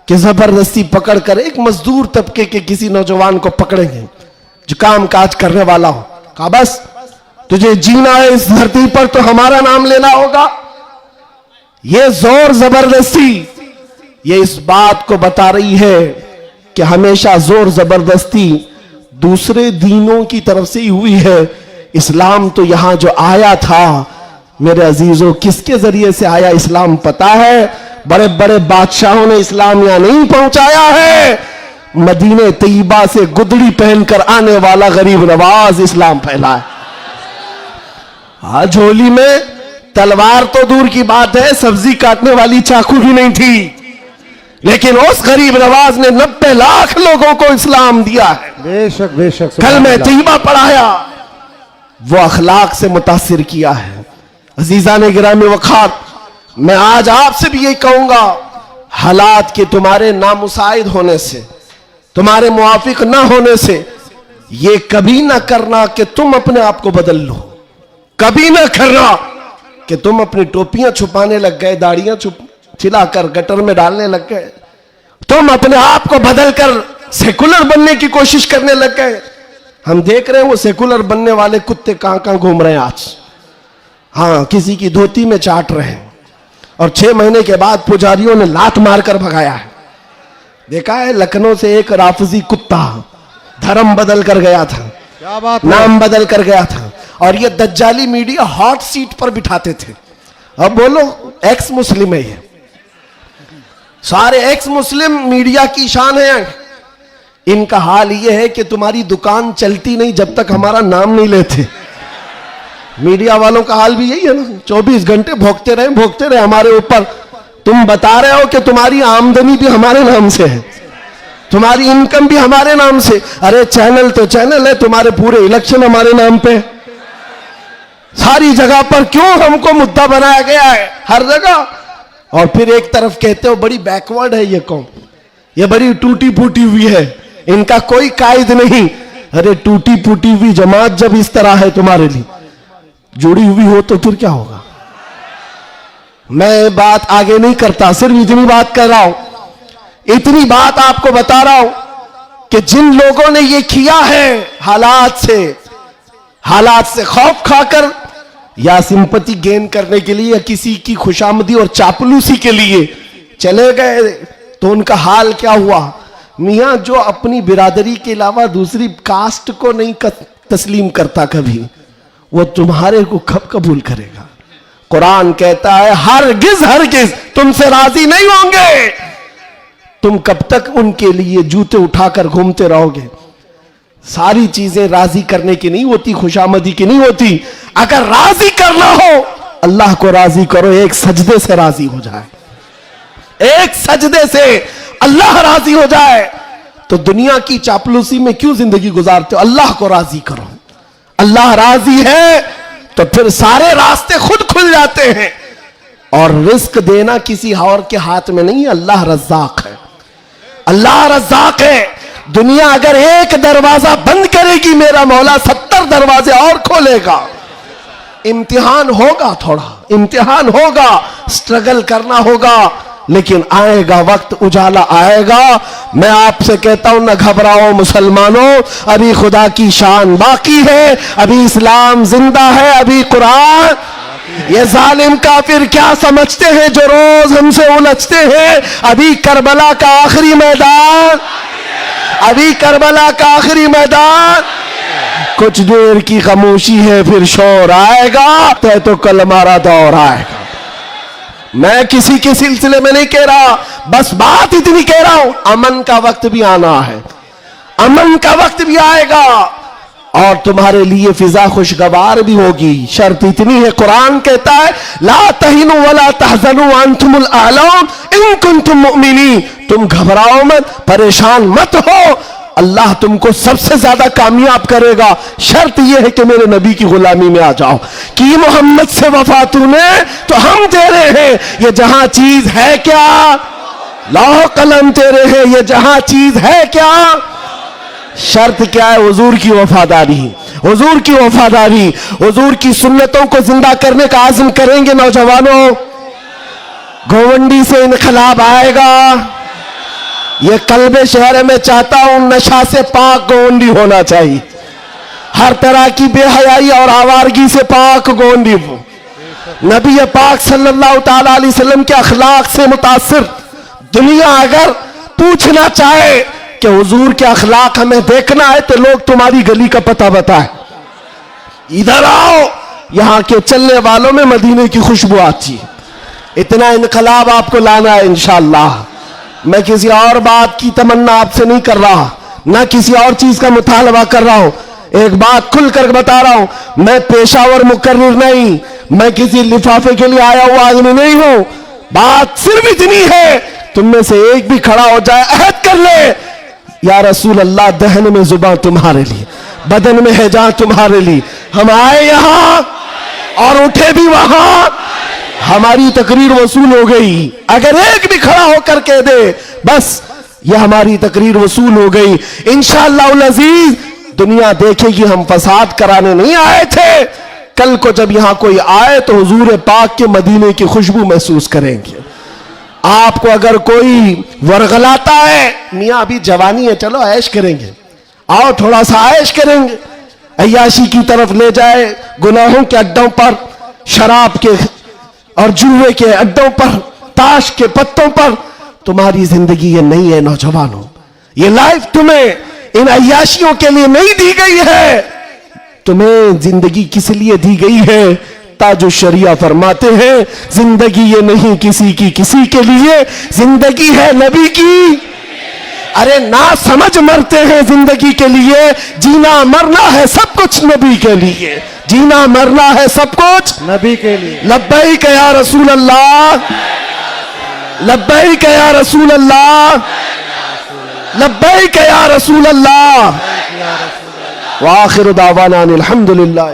कि जबरदस्ती पकड़कर एक मजदूर तबके के किसी नौजवान को पकड़ेंगे जो काम काज करने वाला हो, कहा बस तुझे जीना है इस धरती पर तो हमारा नाम लेना होगा। यह जोर जबरदस्ती, ये इस बात को बता रही है कि हमेशा जोर जबरदस्ती दूसरे दीनों की तरफ से ही हुई है। इस्लाम तो यहां जो आया था मेरे अजीजों, किसके जरिए से आया इस्लाम पता है? बड़े बड़े बादशाहों ने इस्लाम यहां नहीं पहुंचाया है, मदीने तैयबा से गुदड़ी पहनकर आने वाला गरीब नवाज इस्लाम फैला है। हाँ, झोली में तलवार तो दूर की बात है, सब्जी काटने वाली चाकू भी नहीं थी, लेकिन उस गरीब नवाज ने 90 लाख लोगों को इस्लाम दिया है। बेशक बेशक। कल में तैयबा पढ़ाया, वो अखलाक से मुतासिर किया है। अजीजा ने गिरामी वखात, मैं आज आपसे भी यही कहूंगा, हालात के तुम्हारे नामुसाइद होने से, तुम्हारे मुआफिक ना होने से, ये कभी ना करना कि तुम अपने आप को बदल लो, कभी ना करना कि तुम अपनी टोपियां छुपाने लग गए, दाढ़ियां छिलाकर गटर में डालने लग गए, तुम अपने आप को बदलकर सेकुलर बनने की कोशिश करने लग गए। हम देख रहे हैं वो सेकुलर बनने वाले कुत्ते कहां कहां घूम रहे हैं आज। हाँ, किसी की धोती में चाट रहे हैं और 6 महीने के बाद पुजारियों ने लात मारकर भगाया है। देखा है, लखनऊ से एक राफजी कुत्ता धर्म बदल कर गया था, क्या बात, नाम बदल कर गया था, और ये दज्जाली मीडिया हॉट सीट पर बिठाते थे। अब बोलो एक्स मुस्लिम है, ये सारे एक्स मुस्लिम मीडिया की शान है। इनका हाल ये है कि तुम्हारी दुकान चलती नहीं जब तक हमारा नाम नहीं लेते। मीडिया वालों का हाल भी यही है ना, 24 घंटे भोगते रहे हमारे ऊपर। तुम बता रहे हो कि तुम्हारी आमदनी भी हमारे नाम से है, तुम्हारी इनकम भी हमारे नाम से। अरे चैनल तो चैनल है, तुम्हारे पूरे इलेक्शन हमारे नाम पे, सारी जगह पर क्यों हमको मुद्दा बनाया गया है हर जगह। और फिर एक तरफ कहते हो बड़ी बैकवर्ड है ये कौम, ये बड़ी टूटी फूटी हुई है, इनका कोई कायद नहीं। अरे टूटी फूटी हुई जमात जब इस तरह है तुम्हारे लिए जुड़ी हुई हो तो फिर क्या होगा। मैं बात आगे नहीं करता, सिर्फ इतनी बात कर रहा हूं, इतनी बात आपको बता रहा हूं कि जिन लोगों ने ये किया है हालात से खौफ खाकर या सिंपैथी गेन करने के लिए या किसी की खुशामदी और चापलूसी के लिए चले गए, तो उनका हाल क्या हुआ? मियां जो अपनी बिरादरी के अलावा दूसरी कास्ट को नहीं तस्लीम करता कभी, वो तुम्हारे को कब कबूल करेगा? कुरान कहता है हरगिज तुमसे राजी नहीं होंगे। तुम कब तक उनके लिए जूते उठाकर घूमते रहोगे? सारी चीजें राजी करने की नहीं होती, खुशामदी की नहीं होती। अगर राजी करना हो, अल्लाह को राजी करो, एक सजदे से राजी हो जाए, एक सजदे से अल्लाह राजी हो जाए। तो दुनिया की चापलूसी में क्यों जिंदगी गुजारते हो? अल्लाह को राजी करो। अल्लाह राजी है तो फिर सारे रास्ते खुद खुल जाते हैं। और रिस्क देना किसी और के हाथ में नहीं है, अल्लाह रज़्ज़ाक है, अल्लाह रज़्ज़ाक है। दुनिया अगर एक दरवाजा बंद करेगी, मेरा मौला 70 दरवाजे और खोलेगा। इम्तिहान होगा, थोड़ा इम्तिहान होगा, स्ट्रगल करना होगा, लेकिन आएगा वक्त, उजाला आएगा। मैं आपसे कहता हूं, न घबराओ मुसलमानों, अभी खुदा की शान बाकी है, अभी इस्लाम जिंदा है, अभी कुरान। ये जालिम काफिर क्या समझते हैं जो रोज हमसे उलझते हैं? अभी करबला का आखिरी मैदान, अभी करबला का आखिरी मैदान। कुछ देर की खामोशी है, फिर शोर आएगा, तय तो कल हमारा दौर आएगा। मैं किसी के सिलसिले में नहीं कह रहा, बस बात इतनी कह रहा हूं, अमन का वक्त भी आना है, अमन का वक्त भी आएगा और तुम्हारे लिए फिजा खुशगवार भी होगी। शर्त इतनी है, कुरान कहता है ला तहिनु वला तहजनु अंतुमुल आलौन इन कुंतुम मुमिनीन। तुम घबराओ मत, परेशान मत हो, अल्लाह तुमको सबसे ज्यादा कामयाब करेगा। शर्त यह है कि मेरे नबी की गुलामी में आ जाओ। कि मोहम्मद से वफा तूने तो हम तेरे हैं, ये जहां चीज है क्या, लौह कलम तेरे हैं, ये जहां चीज है क्या। शर्त क्या है? हुजूर की वफादारी, हुजूर की वफादारी, हुजूर की सुन्नतों को जिंदा करने का आज़म करेंगे नौजवानों। गोवंडी से इनकलाब आएगा। ये कल्बे शहर में चाहता हूं, नशा से पाक गोवंडी होना चाहिए, हर तरह की बेहयाई और आवारगी से पाक गोवंडी। नबी पाक सल्लल्लाहु ताला अलैहि वसल्लम के अखलाक से मुतासिर दुनिया अगर पूछना चाहे कि हुजूर के अखलाक हमें देखना है, तो लोग तुम्हारी गली का पता बताए, इधर आओ, यहां के चलने वालों में मदीने की खुशबू आती है। इतना इनकलाब आपको लाना है इंशाअल्लाह। मैं किसी और बात की तमन्ना आपसे नहीं कर रहा, ना किसी और चीज का मुतालबा कर रहा हूं। एक बात खुलकर बता रहा हूं, मैं पेशावर मुकर्रिर नहीं, मैं किसी लिफाफे के लिए आया हुआ आदमी नहीं हूं। बात सिर्फ इतनी है, तुम में से एक भी खड़ा हो जाए, अहद कर ले, या रसूल अल्लाह, दहन में जुबान तुम्हारे लिए, बदन में है जान तुम्हारे लिए। हम आए यहां और उठे भी वहां, हमारी तकरीर वसूल हो गई। अगर एक भी खड़ा होकर कह दे बस ये हमारी तकरीर वसूल हो गई, इंशाअल्लाह अज़ीज दुनिया देखेगी हम फसाद कराने नहीं आए थे। कल को जब यहां कोई आए तो हुजूर पाक के मदीने की खुशबू महसूस करेंगे। आपको अगर कोई वरगलाता है, मियां अभी जवानी है, चलो ऐश करेंगे, आओ थोड़ा सा ऐश करेंगे, अय्याशी की तरफ ले जाए, गुनाहों के अड्डों पर, शराब के और जुए के अड्डों पर, ताश के पत्तों पर, तुम्हारी जिंदगी ये नहीं है नौजवानों। ये लाइफ तुम्हें इन अय्याशियों के लिए नहीं दी गई है, तुम्हें जिंदगी किस लिए दी गई है? ताजो शरिया फरमाते हैं, जिंदगी ये नहीं किसी की किसी के लिए, जिंदगी है नबी की। अरे ना समझ मरते हैं जिंदगी के लिए, जीना मरना है सब कुछ नबी के लिए, जीना मरना है सब कुछ नबी के लिए। लब्बैक या रसूल अल्लाह, लब्बैक या रसूल अल्लाह, लब्बैक या रसूल अल्लाह। व आखिर दावाना अनिल हम्दुलिल्लाह।